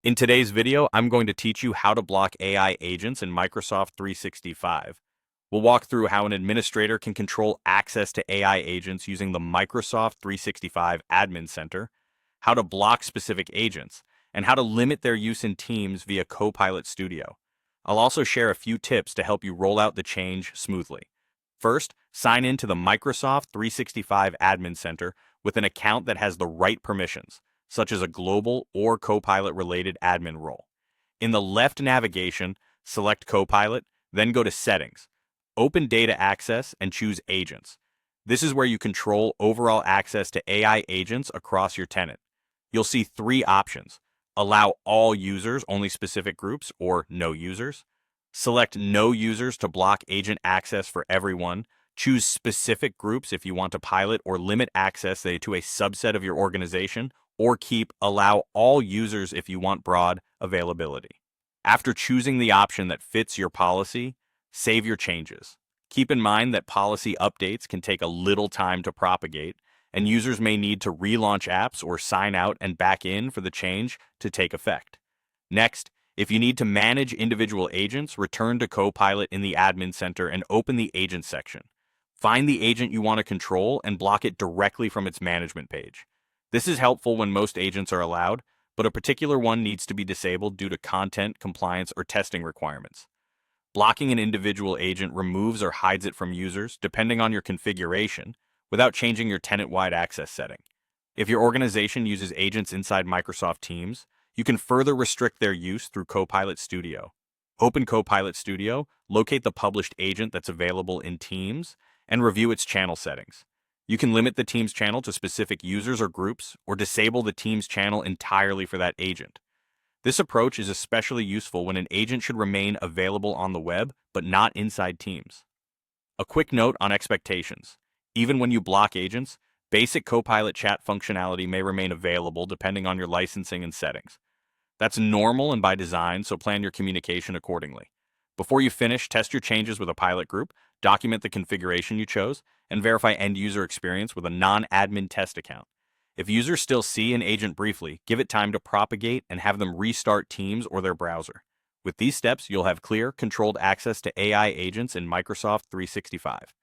In today's video, I'm going to teach you how to block AI agents in Microsoft 365. We'll walk through how an administrator can control access to AI agents using the Microsoft 365 Admin Center, how to block specific agents, and how to limit their use in Teams via Copilot Studio. I'll also share a few tips to help you roll out the change smoothly. First, sign in to the Microsoft 365 Admin Center with an account that has the right permissions, such as a global or Copilot-related admin role. In the left navigation, select Copilot, then go to Settings. Open Data Access and choose Agents. This is where you control overall access to AI agents across your tenant. You'll see three options: allow all users, only specific groups, or no users. Select no users to block agent access for everyone. Choose specific groups if you want to pilot or limit access to a subset of your organization, or keep allow all users if you want broad availability. After choosing the option that fits your policy, save your changes. Keep in mind that policy updates can take a little time to propagate, and users may need to relaunch apps or sign out and back in for the change to take effect. Next, if you need to manage individual agents, return to Copilot in the Admin Center and open the Agent section. Find the agent you want to control and block it directly from its management page. This is helpful when most agents are allowed, but a particular one needs to be disabled due to content, compliance, or testing requirements. Blocking an individual agent removes or hides it from users, depending on your configuration, without changing your tenant-wide access setting. If your organization uses agents inside Microsoft Teams, you can further restrict their use through Copilot Studio. Open Copilot Studio, locate the published agent that's available in Teams, and review its channel settings. You can limit the Teams channel to specific users or groups, or disable the Teams channel entirely for that agent. This approach is especially useful when an agent should remain available on the web, but not inside Teams. A quick note on expectations. Even when you block agents, basic Copilot Chat functionality may remain available depending on your licensing and settings. That's normal and by design, so plan your communication accordingly. Before you finish, test your changes with a pilot group, document the configuration you chose, and verify end-user experience with a non-admin test account. If users still see an agent briefly, give it time to propagate and have them restart Teams or their browser. With these steps, you'll have clear, controlled access to AI agents in Microsoft 365.